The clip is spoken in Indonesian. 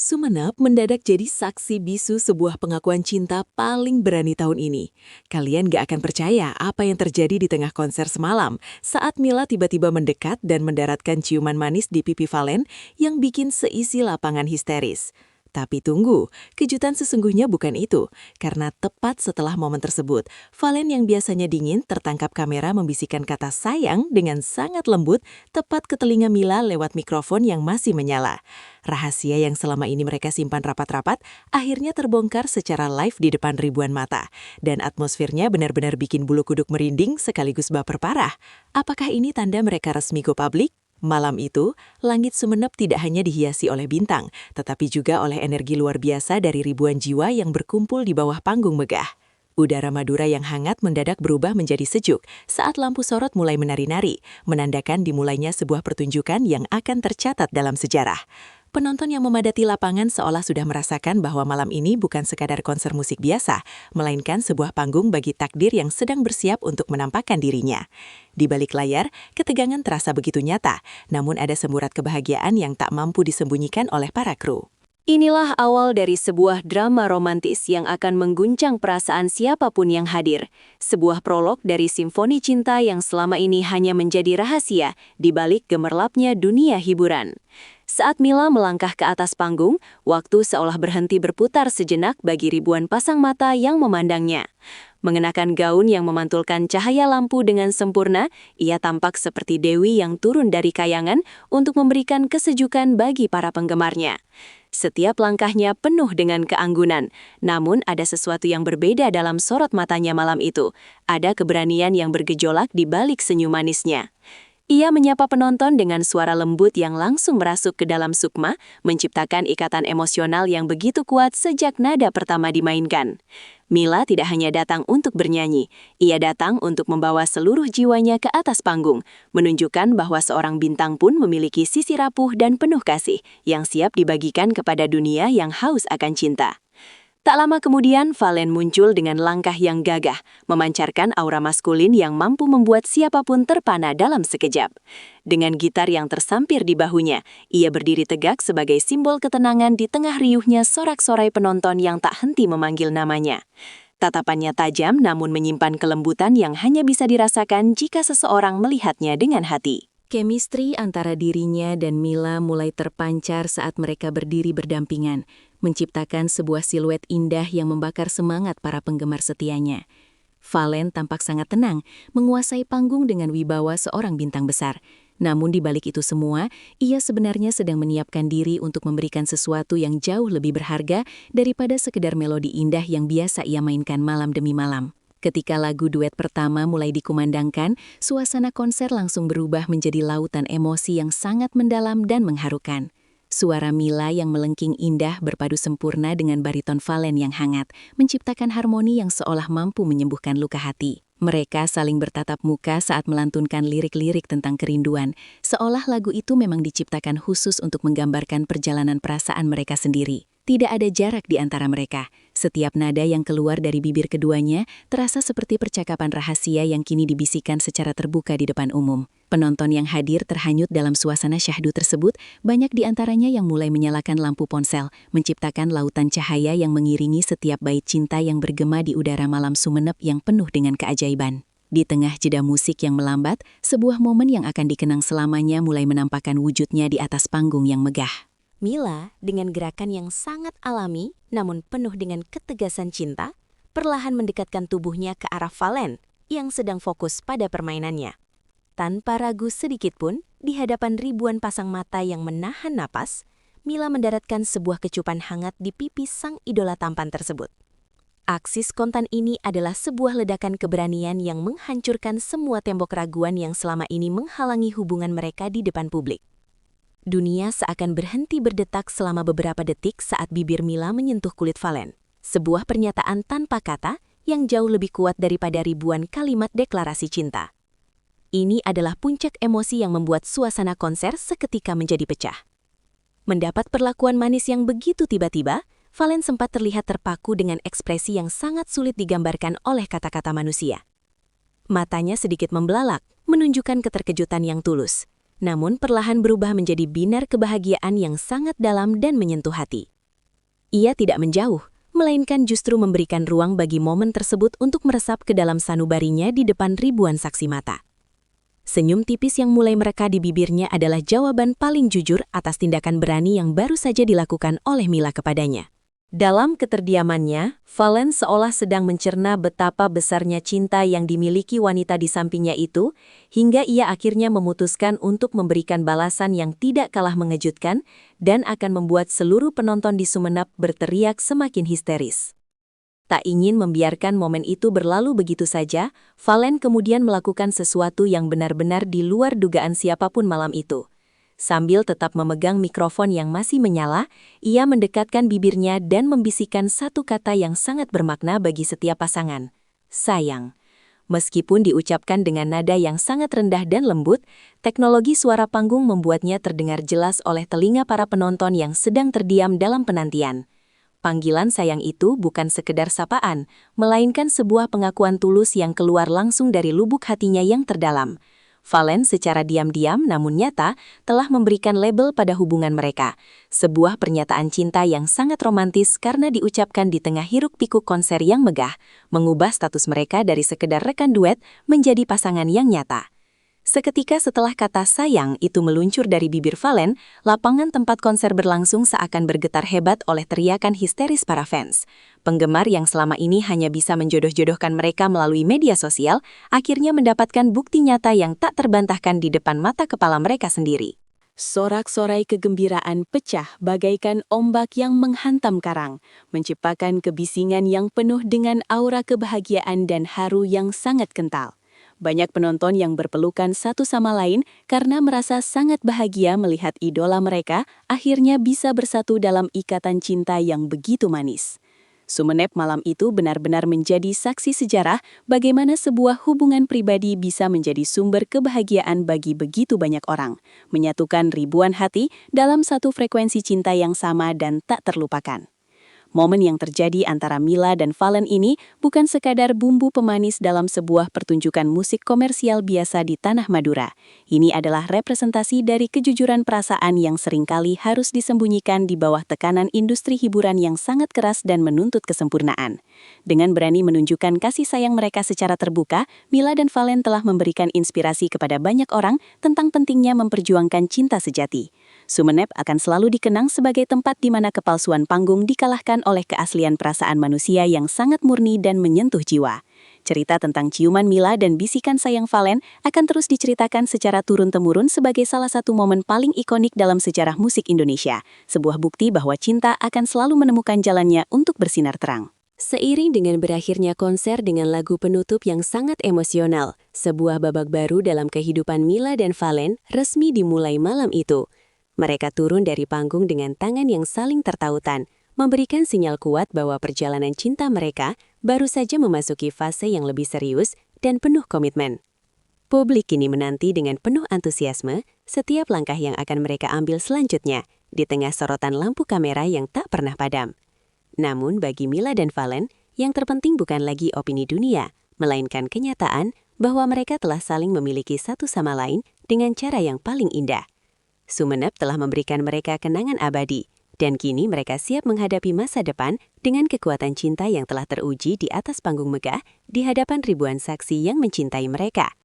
Sumenep mendadak jadi saksi bisu sebuah pengakuan cinta paling berani tahun ini. Kalian gak akan percaya apa yang terjadi di tengah konser semalam saat Mila tiba-tiba mendekat dan mendaratkan ciuman manis di pipi Valen yang bikin seisi lapangan histeris. Tapi tunggu, kejutan sesungguhnya bukan itu. Karena tepat setelah momen tersebut, Valen yang biasanya dingin tertangkap kamera membisikkan kata sayang dengan sangat lembut tepat ke telinga Mila lewat mikrofon yang masih menyala. Rahasia yang selama ini mereka simpan rapat-rapat akhirnya terbongkar secara live di depan ribuan mata. Dan atmosfernya benar-benar bikin bulu kuduk merinding sekaligus baper parah. Apakah ini tanda mereka resmi go public? Malam itu, langit Sumenep tidak hanya dihiasi oleh bintang, tetapi juga oleh energi luar biasa dari ribuan jiwa yang berkumpul di bawah panggung megah. Udara Madura yang hangat mendadak berubah menjadi sejuk saat lampu sorot mulai menari-nari, menandakan dimulainya sebuah pertunjukan yang akan tercatat dalam sejarah. Penonton yang memadati lapangan seolah sudah merasakan bahwa malam ini bukan sekadar konser musik biasa, melainkan sebuah panggung bagi takdir yang sedang bersiap untuk menampakkan dirinya. Di balik layar, ketegangan terasa begitu nyata, namun ada semburat kebahagiaan yang tak mampu disembunyikan oleh para kru. Inilah awal dari sebuah drama romantis yang akan mengguncang perasaan siapapun yang hadir. Sebuah prolog dari simfoni cinta yang selama ini hanya menjadi rahasia di balik gemerlapnya dunia hiburan. Saat Mila melangkah ke atas panggung, waktu seolah berhenti berputar sejenak bagi ribuan pasang mata yang memandangnya. Mengenakan gaun yang memantulkan cahaya lampu dengan sempurna, ia tampak seperti dewi yang turun dari kayangan untuk memberikan kesejukan bagi para penggemarnya. Setiap langkahnya penuh dengan keanggunan, namun ada sesuatu yang berbeda dalam sorot matanya malam itu. Ada keberanian yang bergejolak di balik senyum manisnya. Ia menyapa penonton dengan suara lembut yang langsung merasuk ke dalam sukma, menciptakan ikatan emosional yang begitu kuat sejak nada pertama dimainkan. Mila tidak hanya datang untuk bernyanyi, ia datang untuk membawa seluruh jiwanya ke atas panggung, menunjukkan bahwa seorang bintang pun memiliki sisi rapuh dan penuh kasih yang siap dibagikan kepada dunia yang haus akan cinta. Tak lama kemudian, Valen muncul dengan langkah yang gagah, memancarkan aura maskulin yang mampu membuat siapapun terpana dalam sekejap. Dengan gitar yang tersampir di bahunya, ia berdiri tegak sebagai simbol ketenangan di tengah riuhnya sorak-sorai penonton yang tak henti memanggil namanya. Tatapannya tajam namun menyimpan kelembutan yang hanya bisa dirasakan jika seseorang melihatnya dengan hati. Chemistry antara dirinya dan Mila mulai terpancar saat mereka berdiri berdampingan, menciptakan sebuah siluet indah yang membakar semangat para penggemar setianya. Valen tampak sangat tenang, menguasai panggung dengan wibawa seorang bintang besar. Namun di balik itu semua, ia sebenarnya sedang menyiapkan diri untuk memberikan sesuatu yang jauh lebih berharga daripada sekedar melodi indah yang biasa ia mainkan malam demi malam. Ketika lagu duet pertama mulai dikumandangkan, suasana konser langsung berubah menjadi lautan emosi yang sangat mendalam dan mengharukan. Suara Mila yang melengking indah berpadu sempurna dengan bariton Valen yang hangat, menciptakan harmoni yang seolah mampu menyembuhkan luka hati. Mereka saling bertatap muka saat melantunkan lirik-lirik tentang kerinduan, seolah lagu itu memang diciptakan khusus untuk menggambarkan perjalanan perasaan mereka sendiri. Tidak ada jarak di antara mereka. Setiap nada yang keluar dari bibir keduanya terasa seperti percakapan rahasia yang kini dibisikkan secara terbuka di depan umum. Penonton yang hadir terhanyut dalam suasana syahdu tersebut, banyak di antaranya yang mulai menyalakan lampu ponsel, menciptakan lautan cahaya yang mengiringi setiap bait cinta yang bergema di udara malam Sumenep yang penuh dengan keajaiban. Di tengah jeda musik yang melambat, sebuah momen yang akan dikenang selamanya mulai menampakkan wujudnya di atas panggung yang megah. Mila, dengan gerakan yang sangat alami namun penuh dengan ketegasan cinta, perlahan mendekatkan tubuhnya ke arah Valen yang sedang fokus pada permainannya. Tanpa ragu sedikit pun, di hadapan ribuan pasang mata yang menahan napas, Mila mendaratkan sebuah kecupan hangat di pipi sang idola tampan tersebut. Aksi spontan ini adalah sebuah ledakan keberanian yang menghancurkan semua tembok raguan yang selama ini menghalangi hubungan mereka di depan publik. Dunia seakan berhenti berdetak selama beberapa detik saat bibir Mila menyentuh kulit Valen. Sebuah pernyataan tanpa kata yang jauh lebih kuat daripada ribuan kalimat deklarasi cinta. Ini adalah puncak emosi yang membuat suasana konser seketika menjadi pecah. Mendapat perlakuan manis yang begitu tiba-tiba, Valen sempat terlihat terpaku dengan ekspresi yang sangat sulit digambarkan oleh kata-kata manusia. Matanya sedikit membelalak, menunjukkan keterkejutan yang tulus. Namun perlahan berubah menjadi binar kebahagiaan yang sangat dalam dan menyentuh hati. Ia tidak menjauh, melainkan justru memberikan ruang bagi momen tersebut untuk meresap ke dalam sanubarinya di depan ribuan saksi mata. Senyum tipis yang mulai mereka di bibirnya adalah jawaban paling jujur atas tindakan berani yang baru saja dilakukan oleh Mila kepadanya. Dalam keterdiamannya, Valen seolah sedang mencerna betapa besarnya cinta yang dimiliki wanita di sampingnya itu, hingga ia akhirnya memutuskan untuk memberikan balasan yang tidak kalah mengejutkan dan akan membuat seluruh penonton di Sumenep berteriak semakin histeris. Tak ingin membiarkan momen itu berlalu begitu saja, Valen kemudian melakukan sesuatu yang benar-benar di luar dugaan siapapun malam itu. Sambil tetap memegang mikrofon yang masih menyala, ia mendekatkan bibirnya dan membisikkan satu kata yang sangat bermakna bagi setiap pasangan. Sayang. Meskipun diucapkan dengan nada yang sangat rendah dan lembut, teknologi suara panggung membuatnya terdengar jelas oleh telinga para penonton yang sedang terdiam dalam penantian. Panggilan sayang itu bukan sekedar sapaan, melainkan sebuah pengakuan tulus yang keluar langsung dari lubuk hatinya yang terdalam. Valen secara diam-diam namun nyata telah memberikan label pada hubungan mereka. Sebuah pernyataan cinta yang sangat romantis karena diucapkan di tengah hiruk-pikuk konser yang megah, mengubah status mereka dari sekedar rekan duet menjadi pasangan yang nyata. Seketika setelah kata sayang itu meluncur dari bibir Valen, lapangan tempat konser berlangsung seakan bergetar hebat oleh teriakan histeris para fans. Penggemar yang selama ini hanya bisa menjodoh-jodohkan mereka melalui media sosial, akhirnya mendapatkan bukti nyata yang tak terbantahkan di depan mata kepala mereka sendiri. Sorak-sorai kegembiraan pecah bagaikan ombak yang menghantam karang, menciptakan kebisingan yang penuh dengan aura kebahagiaan dan haru yang sangat kental. Banyak penonton yang berpelukan satu sama lain karena merasa sangat bahagia melihat idola mereka akhirnya bisa bersatu dalam ikatan cinta yang begitu manis. Sumenep malam itu benar-benar menjadi saksi sejarah bagaimana sebuah hubungan pribadi bisa menjadi sumber kebahagiaan bagi begitu banyak orang, menyatukan ribuan hati dalam satu frekuensi cinta yang sama dan tak terlupakan. Momen yang terjadi antara Mila dan Valen ini bukan sekadar bumbu pemanis dalam sebuah pertunjukan musik komersial biasa di tanah Madura. Ini adalah representasi dari kejujuran perasaan yang seringkali harus disembunyikan di bawah tekanan industri hiburan yang sangat keras dan menuntut kesempurnaan. Dengan berani menunjukkan kasih sayang mereka secara terbuka, Mila dan Valen telah memberikan inspirasi kepada banyak orang tentang pentingnya memperjuangkan cinta sejati. Sumenep akan selalu dikenang sebagai tempat di mana kepalsuan panggung dikalahkan oleh keaslian perasaan manusia yang sangat murni dan menyentuh jiwa. Cerita tentang ciuman Mila dan bisikan sayang Valen akan terus diceritakan secara turun-temurun sebagai salah satu momen paling ikonik dalam sejarah musik Indonesia, sebuah bukti bahwa cinta akan selalu menemukan jalannya untuk bersinar terang. Seiring dengan berakhirnya konser dengan lagu penutup yang sangat emosional, sebuah babak baru dalam kehidupan Mila dan Valen resmi dimulai malam itu. Mereka turun dari panggung dengan tangan yang saling tertautan, memberikan sinyal kuat bahwa perjalanan cinta mereka baru saja memasuki fase yang lebih serius dan penuh komitmen. Publik kini menanti dengan penuh antusiasme setiap langkah yang akan mereka ambil selanjutnya di tengah sorotan lampu kamera yang tak pernah padam. Namun bagi Mila dan Valen, yang terpenting bukan lagi opini dunia, melainkan kenyataan bahwa mereka telah saling memiliki satu sama lain dengan cara yang paling indah. Sumenep telah memberikan mereka kenangan abadi, dan kini mereka siap menghadapi masa depan dengan kekuatan cinta yang telah teruji di atas panggung megah di hadapan ribuan saksi yang mencintai mereka.